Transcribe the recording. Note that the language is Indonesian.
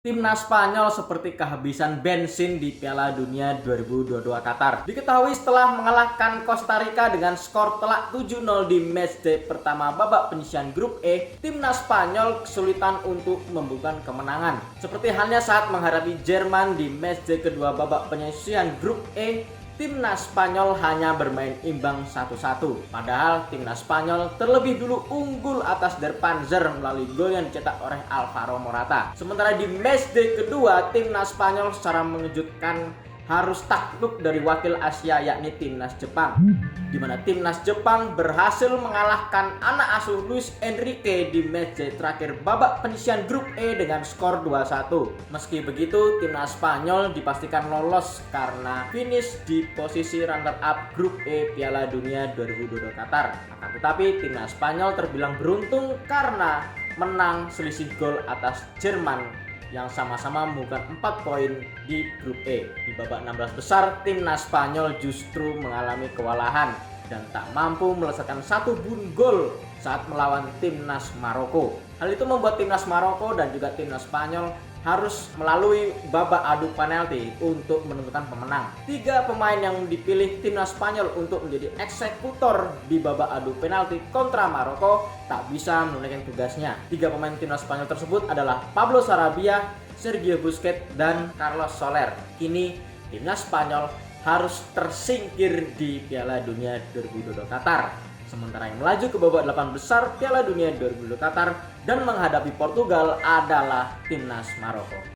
Timnas Spanyol seperti kehabisan bensin di Piala Dunia 2022 Qatar. Diketahui setelah mengalahkan Costa Rica dengan skor telak 7-0 di matchday pertama babak penyisihan grup E, Timnas Spanyol kesulitan untuk membuka kemenangan. Seperti halnya saat menghadapi Jerman di matchday kedua babak penyisihan grup E, Timnas Spanyol hanya bermain imbang 1-1. Padahal Timnas Spanyol terlebih dulu unggul atas Der Panzer melalui gol yang dicetak oleh Alvaro Morata. Sementara di matchday kedua, Timnas Spanyol secara mengejutkan harus takluk dari wakil Asia yakni Timnas Jepang, di mana Timnas Jepang berhasil mengalahkan anak asuh Luis Enrique di matchday terakhir babak penyisihan grup E dengan skor 2-1. Meski begitu, Timnas Spanyol dipastikan lolos karena finish di posisi runner-up grup E Piala Dunia 2022 Qatar. Akan tetapi, Timnas Spanyol terbilang beruntung karena menang selisih gol atas Jerman yang sama-sama membukukan 4 poin di grup E. Di babak 16 besar, Timnas Spanyol justru mengalami kewalahan dan tak mampu melesatkan satu pun gol saat melawan Timnas Maroko. Hal itu membuat Timnas Maroko dan juga Timnas Spanyol harus melalui babak adu penalti untuk menentukan pemenang. 3 pemain yang dipilih Timnas Spanyol untuk menjadi eksekutor di babak adu penalti kontra Maroko tak bisa menunaikan tugasnya. 3 pemain Timnas Spanyol tersebut adalah Pablo Sarabia, Sergio Busquets, dan Carlos Soler. Kini Timnas Spanyol harus tersingkir di Piala Dunia 2022 Qatar. Sementara yang melaju ke babak 8 besar Piala Dunia 2022 Qatar dan menghadapi Portugal adalah Timnas Maroko.